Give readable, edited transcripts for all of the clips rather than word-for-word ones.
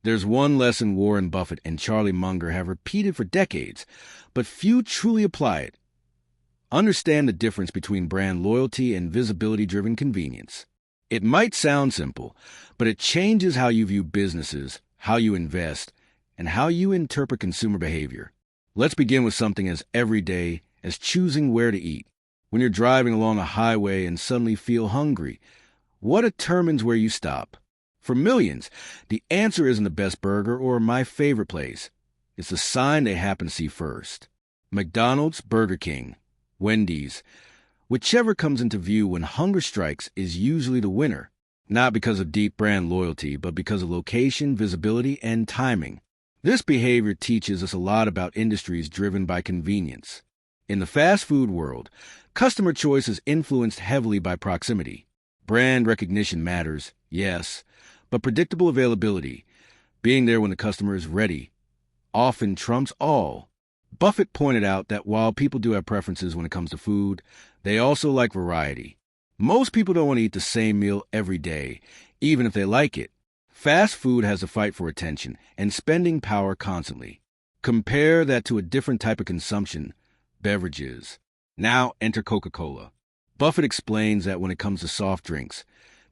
There's one lesson Warren Buffett and Charlie Munger have repeated for decades, but few truly apply it. Understand the difference between brand loyalty and visibility-driven convenience. It might sound simple, but it changes how you view businesses, how you invest, and how you interpret consumer behavior. Let's begin with something as everyday as choosing where to eat. When you're driving along a highway and suddenly feel hungry, what determines where you stop? For millions, the answer isn't the best burger or my favorite place. It's the sign they happen to see first. McDonald's, Burger King, Wendy's, whichever comes into view when hunger strikes is usually the winner, not because of deep brand loyalty, but because of location, visibility, and timing. This behavior teaches us a lot about industries driven by convenience. In the fast food world, customer choice is influenced heavily by proximity. Brand recognition matters, yes, but predictable availability, being there when the customer is ready, often trumps all. Buffett pointed out that while people do have preferences when it comes to food, they also like variety. Most people don't want to eat the same meal every day, even if they like it. Fast food has a fight for attention and spending power constantly. Compare that to a different type of consumption, beverages. Now enter Coca-Cola. Buffett explains that when it comes to soft drinks,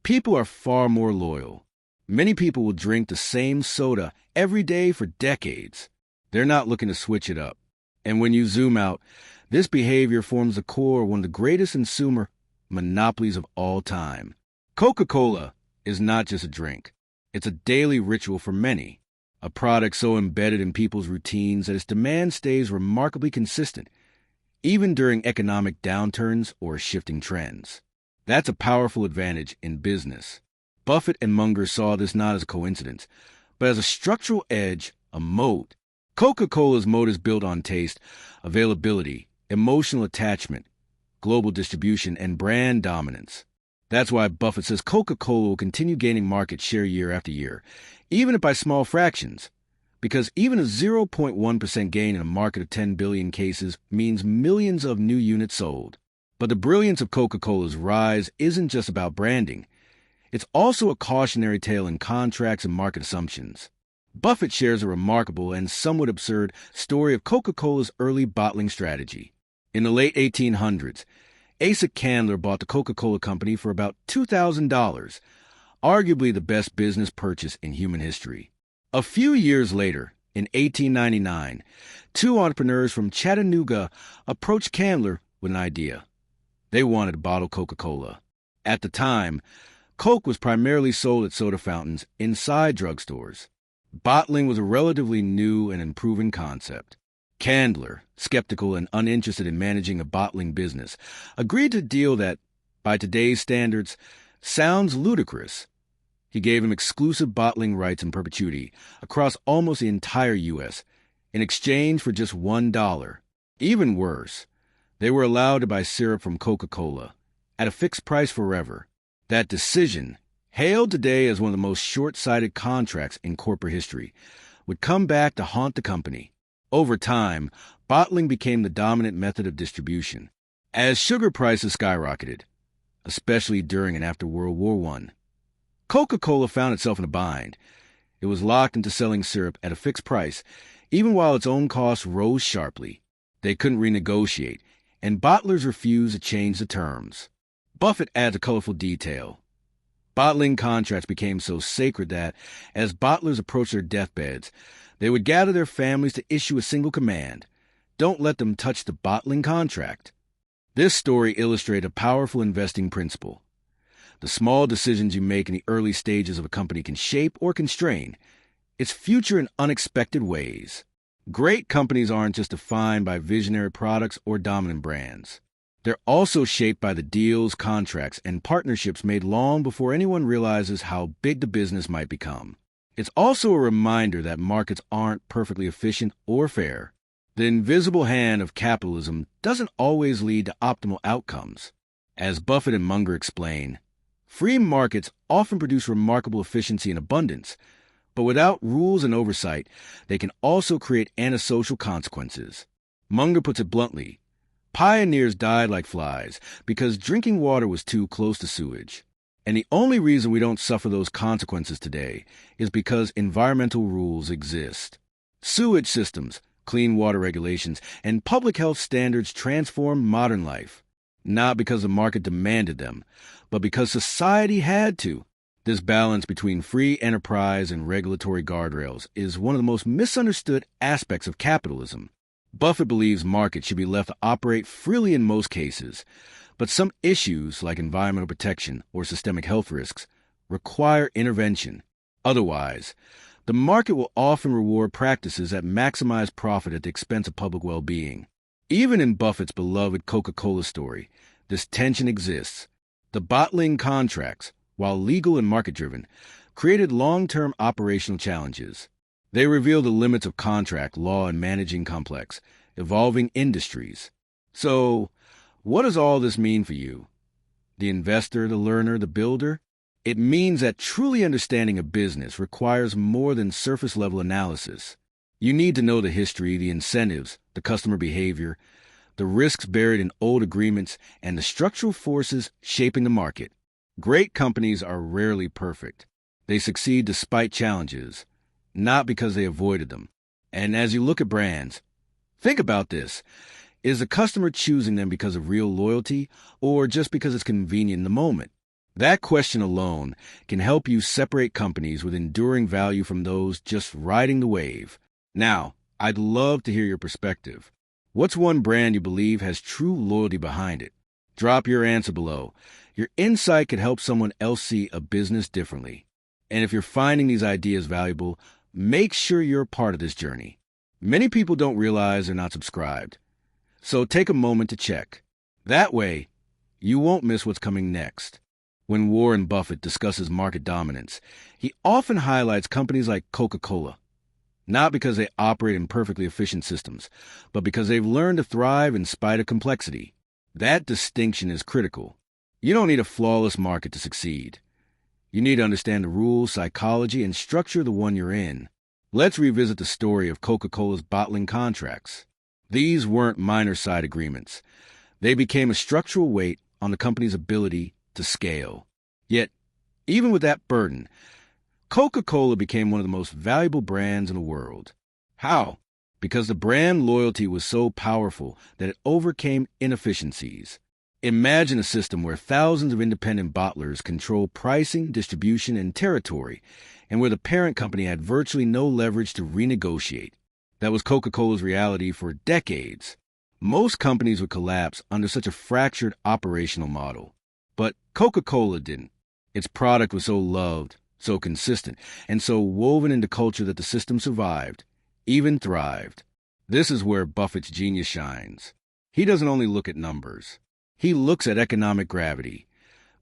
people are far more loyal. Many people will drink the same soda every day for decades. They're not looking to switch it up. And when you zoom out, this behavior forms the core of one of the greatest consumer monopolies of all time. Coca-Cola is not just a drink. It's a daily ritual for many, a product so embedded in people's routines that its demand stays remarkably consistent, even during economic downturns or shifting trends. That's a powerful advantage in business. Buffett and Munger saw this not as a coincidence, but as a structural edge, a moat. Coca-Cola's moat is built on taste, availability, emotional attachment, global distribution, and brand dominance. That's why Buffett says Coca-Cola will continue gaining market share year after year, even if by small fractions, because even a 0.1% gain in a market of 10 billion cases means millions of new units sold. But the brilliance of Coca-Cola's rise isn't just about branding. It's also a cautionary tale in contracts and market assumptions. Buffett shares a remarkable and somewhat absurd story of Coca-Cola's early bottling strategy. In the late 1800s, Asa Candler bought the Coca-Cola Company for about $2,000, arguably the best business purchase in human history. A few years later, in 1899, two entrepreneurs from Chattanooga approached Candler with an idea. They wanted to bottle Coca-Cola. At the time, Coke was primarily sold at soda fountains inside drugstores. Bottling was a relatively new and improving concept. Candler, skeptical and uninterested in managing a bottling business, agreed to a deal that, by today's standards, sounds ludicrous. He gave him exclusive bottling rights in perpetuity across almost the entire U.S. in exchange for just $1. Even worse, they were allowed to buy syrup from Coca-Cola at a fixed price forever. That decision, hailed today as one of the most short-sighted contracts in corporate history, would come back to haunt the company. Over time, bottling became the dominant method of distribution. As sugar prices skyrocketed, especially during and after World War I, Coca-Cola found itself in a bind. It was locked into selling syrup at a fixed price, even while its own costs rose sharply. They couldn't renegotiate, and bottlers refused to change the terms. Buffett adds a colorful detail. Bottling contracts became so sacred that, as bottlers approached their deathbeds, they would gather their families to issue a single command: don't let them touch the bottling contract. This story illustrates a powerful investing principle. The small decisions you make in the early stages of a company can shape or constrain its future in unexpected ways. Great companies aren't just defined by visionary products or dominant brands. They're also shaped by the deals, contracts, and partnerships made long before anyone realizes how big the business might become. It's also a reminder that markets aren't perfectly efficient or fair. The invisible hand of capitalism doesn't always lead to optimal outcomes. As Buffett and Munger explain, free markets often produce remarkable efficiency and abundance, but without rules and oversight, they can also create antisocial consequences. Munger puts it bluntly: pioneers died like flies because drinking water was too close to sewage. And the only reason we don't suffer those consequences today is because environmental rules exist. Sewage systems, clean water regulations, and public health standards transformed modern life, not because the market demanded them, but because society had to. This balance between free enterprise and regulatory guardrails is one of the most misunderstood aspects of capitalism. Buffett believes markets should be left to operate freely in most cases, but some issues, like environmental protection or systemic health risks, require intervention. Otherwise, the market will often reward practices that maximize profit at the expense of public well-being. Even in Buffett's beloved Coca-Cola story, this tension exists. The bottling contracts, while legal and market-driven, created long-term operational challenges. They reveal the limits of contract law in managing complex, evolving industries. So, what does all this mean for you? The investor, the learner, the builder? It means that truly understanding a business requires more than surface-level analysis. You need to know the history, the incentives, the customer behavior, the risks buried in old agreements, and the structural forces shaping the market. Great companies are rarely perfect. They succeed despite challenges, not because they avoided them. And as you look at brands, think about this. Is the customer choosing them because of real loyalty or just because it's convenient in the moment? That question alone can help you separate companies with enduring value from those just riding the wave. Now, I'd love to hear your perspective. What's one brand you believe has true loyalty behind it? Drop your answer below. Your insight could help someone else see a business differently. And if you're finding these ideas valuable, make sure you're a part of this journey. Many people don't realize they're not subscribed. So take a moment to check. That way, you won't miss what's coming next. When Warren Buffett discusses market dominance, he often highlights companies like Coca-Cola, not because they operate in perfectly efficient systems, but because they've learned to thrive in spite of complexity. That distinction is critical. You don't need a flawless market to succeed. You need to understand the rules, psychology, and structure of the one you're in. Let's revisit the story of Coca-Cola's bottling contracts. These weren't minor side agreements. They became a structural weight on the company's ability to scale. Yet, even with that burden, Coca-Cola became one of the most valuable brands in the world. How? Because the brand loyalty was so powerful that it overcame inefficiencies. Imagine a system where thousands of independent bottlers control pricing, distribution, and territory, and where the parent company had virtually no leverage to renegotiate. That was Coca-Cola's reality for decades. Most companies would collapse under such a fractured operational model. But Coca-Cola didn't. Its product was so loved, so consistent, and so woven into culture that the system survived, even thrived. This is where Buffett's genius shines. He doesn't only look at numbers. He looks at economic gravity,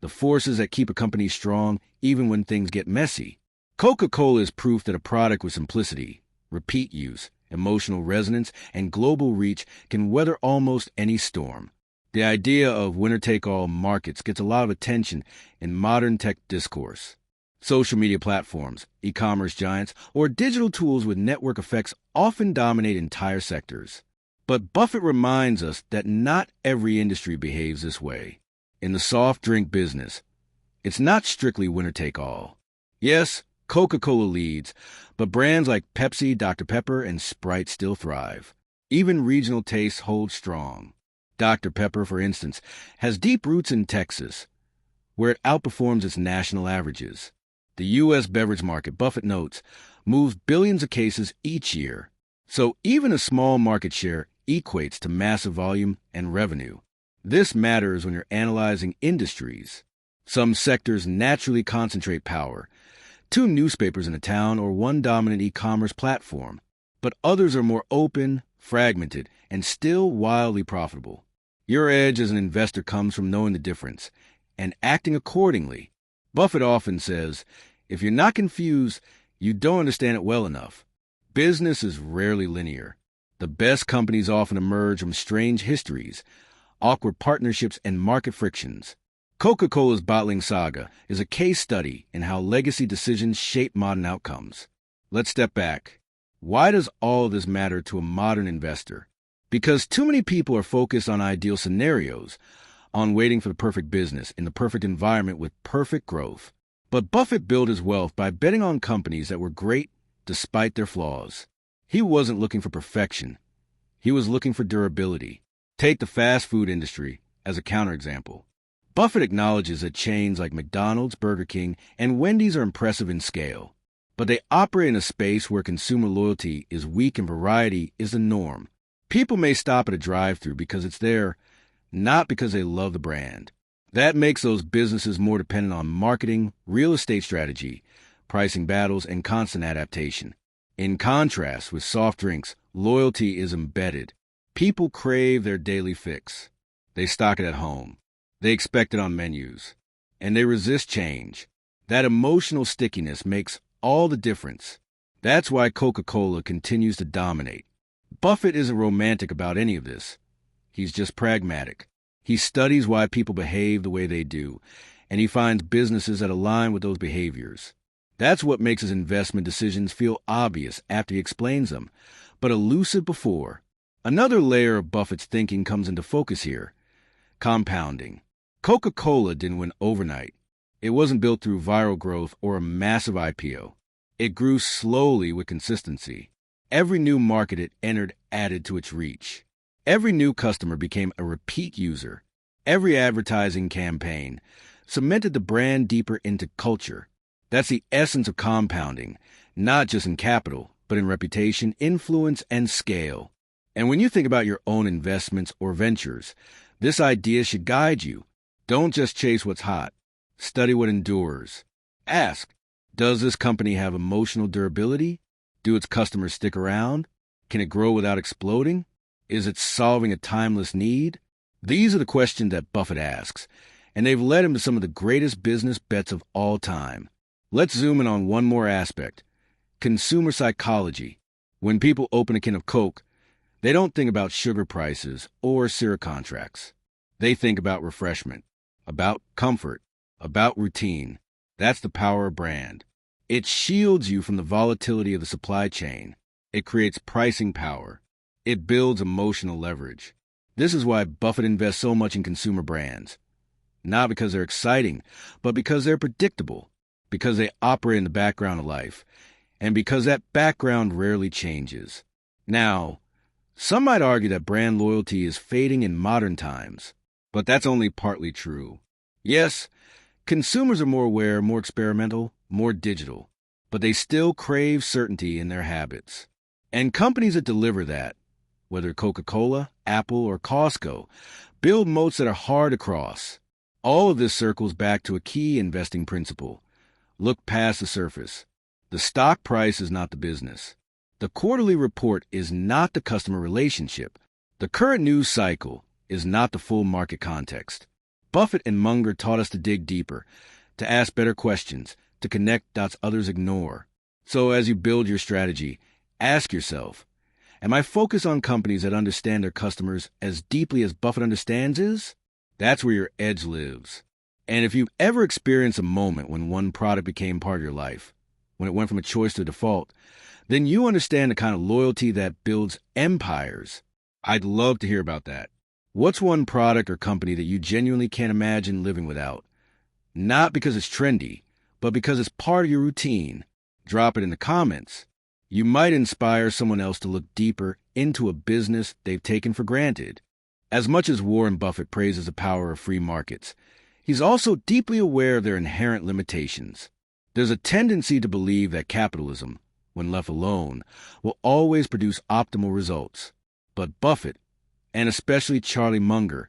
the forces that keep a company strong even when things get messy. Coca-Cola is proof that a product with simplicity, repeat use, emotional resonance, and global reach can weather almost any storm. The idea of winner-take-all markets gets a lot of attention in modern tech discourse. Social media platforms, e-commerce giants, or digital tools with network effects often dominate entire sectors. But Buffett reminds us that not every industry behaves this way. In the soft drink business, it's not strictly winner-take-all. Yes, Coca-Cola leads, but brands like Pepsi, Dr. Pepper, and Sprite still thrive. Even regional tastes hold strong. Dr. Pepper, for instance, has deep roots in Texas, where it outperforms its national averages. The U.S. beverage market, Buffett notes, moves billions of cases each year. So even a small market share equates to massive volume and revenue. This matters when you're analyzing industries. Some sectors naturally concentrate power, 2 newspapers in a town or 1 dominant e-commerce platform, but others are more open, fragmented, and still wildly profitable. Your edge as an investor comes from knowing the difference and acting accordingly. Buffett often says, if you're not confused, you don't understand it well enough. Business is rarely linear. The best companies often emerge from strange histories, awkward partnerships, and market frictions. Coca-Cola's bottling saga is a case study in how legacy decisions shape modern outcomes. Let's step back. Why does all of this matter to a modern investor? Because too many people are focused on ideal scenarios, on waiting for the perfect business in the perfect environment with perfect growth. But Buffett built his wealth by betting on companies that were great despite their flaws. He wasn't looking for perfection. He was looking for durability. Take the fast food industry as a counterexample. Buffett acknowledges that chains like McDonald's, Burger King, and Wendy's are impressive in scale, but they operate in a space where consumer loyalty is weak and variety is the norm. People may stop at a drive-thru because it's there, not because they love the brand. That makes those businesses more dependent on marketing, real estate strategy, pricing battles, and constant adaptation. In contrast with soft drinks, loyalty is embedded. People crave their daily fix. They stock it at home. They expect it on menus. And they resist change. That emotional stickiness makes all the difference. That's why Coca-Cola continues to dominate. Buffett isn't romantic about any of this. He's just pragmatic. He studies why people behave the way they do, and he finds businesses that align with those behaviors. That's what makes his investment decisions feel obvious after he explains them, but elusive before. Another layer of Buffett's thinking comes into focus here: compounding. Coca-Cola didn't win overnight. It wasn't built through viral growth or a massive IPO. It grew slowly with consistency. Every new market it entered added to its reach. Every new customer became a repeat user. Every advertising campaign cemented the brand deeper into culture. That's the essence of compounding, not just in capital, but in reputation, influence, and scale. And when you think about your own investments or ventures, this idea should guide you. Don't just chase what's hot. Study what endures. Ask, does this company have emotional durability? Do its customers stick around? Can it grow without exploding? Is it solving a timeless need? These are the questions that Buffett asks, and they've led him to some of the greatest business bets of all time. Let's zoom in on one more aspect: consumer psychology. When people open a can of Coke, they don't think about sugar prices or syrup contracts. They think about refreshment, about comfort, about routine. That's the power of brand. It shields you from the volatility of the supply chain. It creates pricing power. It builds emotional leverage. This is why Buffett invests so much in consumer brands. Not because they're exciting, but because they're predictable, because they operate in the background of life, and because that background rarely changes. Now, some might argue that brand loyalty is fading in modern times, but that's only partly true. Yes, consumers are more aware, more experimental, more digital, but they still crave certainty in their habits. And companies that deliver that, whether Coca-Cola, Apple, or Costco, build moats that are hard to cross. All of this circles back to a key investing principle: look past the surface. The stock price is not the business. The quarterly report is not the customer relationship. The current news cycle is not the full market context. Buffett and Munger taught us to dig deeper, to ask better questions, to connect dots others ignore. So as you build your strategy, ask yourself, am I focused on companies that understand their customers as deeply as Buffett understands his? That's where your edge lives. And if you've ever experienced a moment when one product became part of your life, when it went from a choice to a default, then you understand the kind of loyalty that builds empires. I'd love to hear about that. What's one product or company that you genuinely can't imagine living without? Not because it's trendy, but because it's part of your routine. Drop it in the comments. You might inspire someone else to look deeper into a business they've taken for granted. As much as Warren Buffett praises the power of free markets, he's also deeply aware of their inherent limitations. There's a tendency to believe that capitalism, when left alone, will always produce optimal results. But Buffett, and especially Charlie Munger,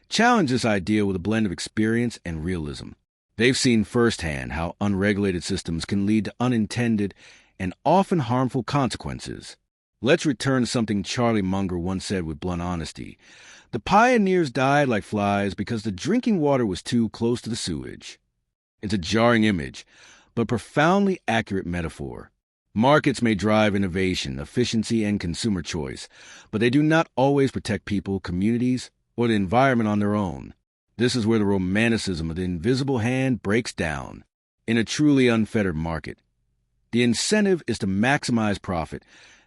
challenge this idea with a blend of experience and realism. They've seen firsthand how unregulated systems can lead to unintended and often harmful consequences. Let's return to something Charlie Munger once said with blunt honesty. The pioneers died like flies because the drinking water was too close to the sewage. It's a jarring image, but profoundly accurate metaphor. Markets may drive innovation, efficiency, and consumer choice, but they do not always protect people, communities, or the environment on their own. This is where the romanticism of the invisible hand breaks down. In a truly unfettered market, the incentive is to maximize profit,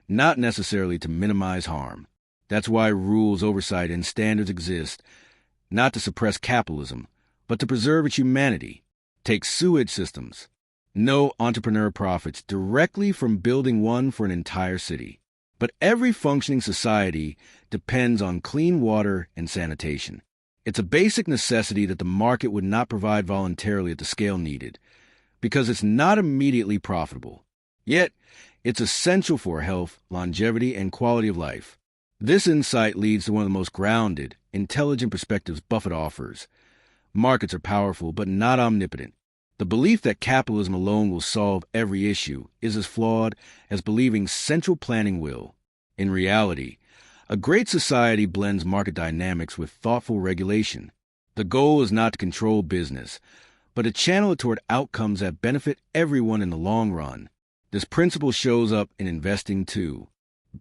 not necessarily to minimize harm. That's why rules, oversight, and standards exist, not to suppress capitalism, but to preserve its humanity. Take sewage systems. No entrepreneur profits directly from building one for an entire city. But every functioning society depends on clean water and sanitation. It's a basic necessity that the market would not provide voluntarily at the scale needed, because it's not immediately profitable. Yet, it's essential for health, longevity, and quality of life. This insight leads to one of the most grounded, intelligent perspectives Buffett offers. Markets are powerful, but not omnipotent. The belief that capitalism alone will solve every issue is as flawed as believing central planning will. In reality, a great society blends market dynamics with thoughtful regulation. The goal is not to control business, but to channel it toward outcomes that benefit everyone in the long run. This principle shows up in investing too.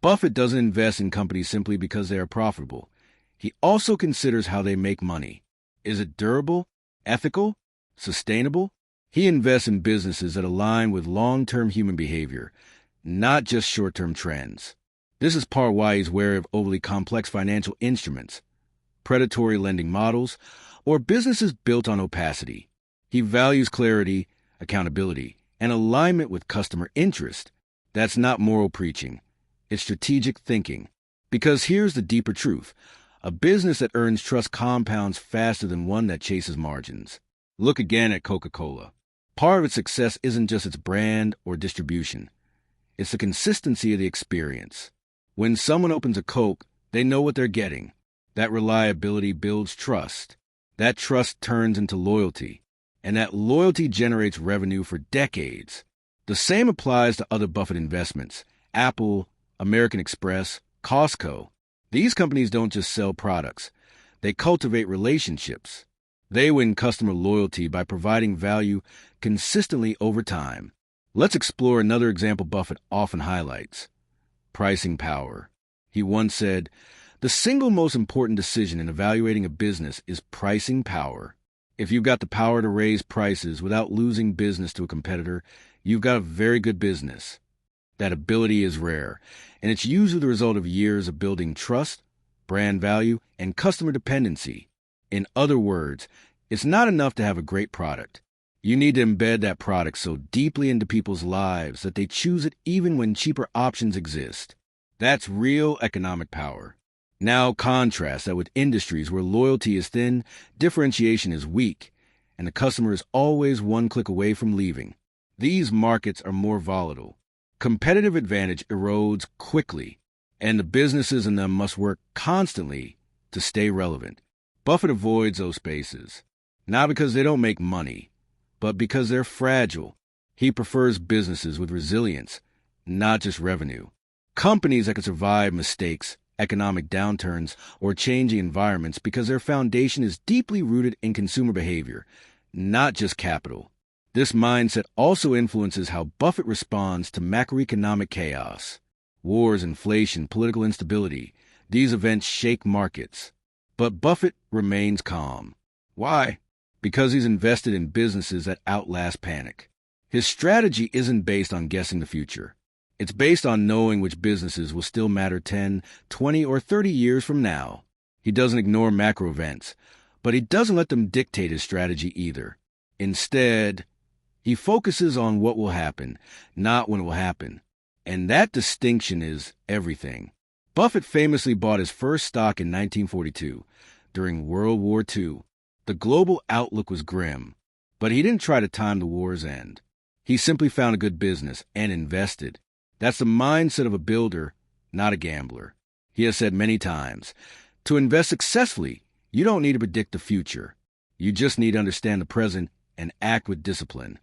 Buffett doesn't invest in companies simply because they are profitable. He also considers how they make money. Is it durable, ethical, sustainable? He invests in businesses that align with long-term human behavior, not just short-term trends. This is part why he's wary of overly complex financial instruments, predatory lending models, or businesses built on opacity. He values clarity, accountability, and alignment with customer interest. That's not moral preaching. It's strategic thinking. Because here's the deeper truth. A business that earns trust compounds faster than one that chases margins. Look again at Coca-Cola. Part of its success isn't just its brand or distribution. It's the consistency of the experience. When someone opens a Coke, they know what they're getting. That reliability builds trust. That trust turns into loyalty. And that loyalty generates revenue for decades. The same applies to other Buffett investments. Apple, American Express, Costco. These companies don't just sell products. They cultivate relationships. They win customer loyalty by providing value consistently over time. Let's explore another example Buffett often highlights: pricing power. He once said, "The single most important decision in evaluating a business is pricing power." If you've got the power to raise prices without losing business to a competitor, you've got a very good business. That ability is rare, and it's usually the result of years of building trust, brand value, and customer dependency. In other words, it's not enough to have a great product. You need to embed that product so deeply into people's lives that they choose it even when cheaper options exist. That's real economic power. Now contrast that with industries where loyalty is thin, differentiation is weak, and the customer is always one click away from leaving. These markets are more volatile. Competitive advantage erodes quickly, and the businesses in them must work constantly to stay relevant. Buffett avoids those spaces, not because they don't make money, but because they're fragile. He prefers businesses with resilience, not just revenue. Companies that can survive mistakes, economic downturns, or changing environments because their foundation is deeply rooted in consumer behavior, not just capital. This mindset also influences how Buffett responds to macroeconomic chaos. Wars, inflation, political instability. These events shake markets. But Buffett remains calm. Why? Because he's invested in businesses that outlast panic. His strategy isn't based on guessing the future. It's based on knowing which businesses will still matter 10, 20, or 30 years from now. He doesn't ignore macro events, but he doesn't let them dictate his strategy either. Instead, he focuses on what will happen, not when it will happen. And that distinction is everything. Buffett famously bought his first stock in 1942, during World War II. The global outlook was grim, but he didn't try to time the war's end. He simply found a good business and invested. That's the mindset of a builder, not a gambler. He has said many times, to invest successfully, you don't need to predict the future. You just need to understand the present and act with discipline.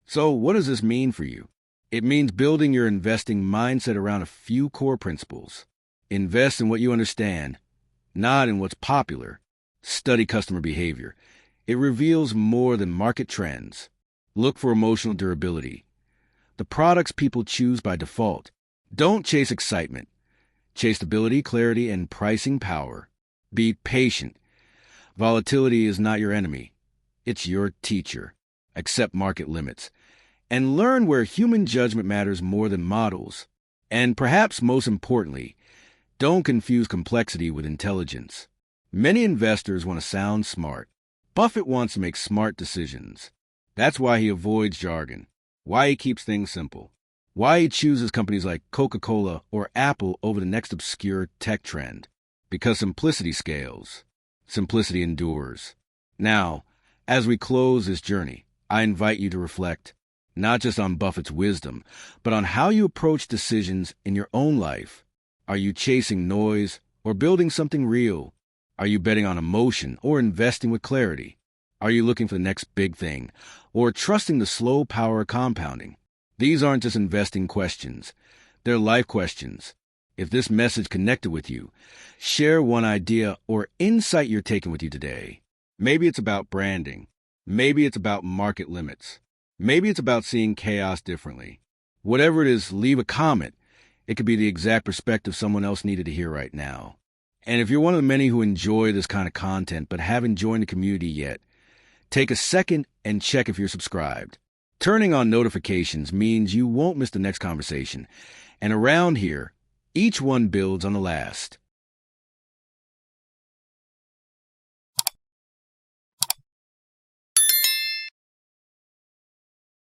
So what does this mean for you? It means building your investing mindset around a few core principles. Invest in what you understand, not in what's popular. Study customer behavior. It reveals more than market trends. Look for emotional durability. The products people choose by default. Don't chase excitement. Chase stability, clarity, and pricing power. Be patient. Volatility is not your enemy. It's your teacher. Accept market limits. And learn where human judgment matters more than models. And perhaps most importantly, don't confuse complexity with intelligence. Many investors want to sound smart. Buffett wants to make smart decisions. That's why he avoids jargon, why he keeps things simple, why he chooses companies like Coca-Cola or Apple over the next obscure tech trend. Because simplicity scales. Simplicity endures. Now, as we close this journey, I invite you to reflect not just on Buffett's wisdom, but on how you approach decisions in your own life. Are you chasing noise or building something real? Are you betting on emotion or investing with clarity? Are you looking for the next big thing or trusting the slow power of compounding? These aren't just investing questions. They're life questions. If this message connected with you, share one idea or insight you're taking with you today. Maybe it's about branding. Maybe it's about market limits. Maybe it's about seeing chaos differently. Whatever it is, leave a comment. It could be the exact perspective someone else needed to hear right now. And if you're one of the many who enjoy this kind of content but haven't joined the community yet, take a second and check if you're subscribed. Turning on notifications means you won't miss the next conversation. And around here, each one builds on the last.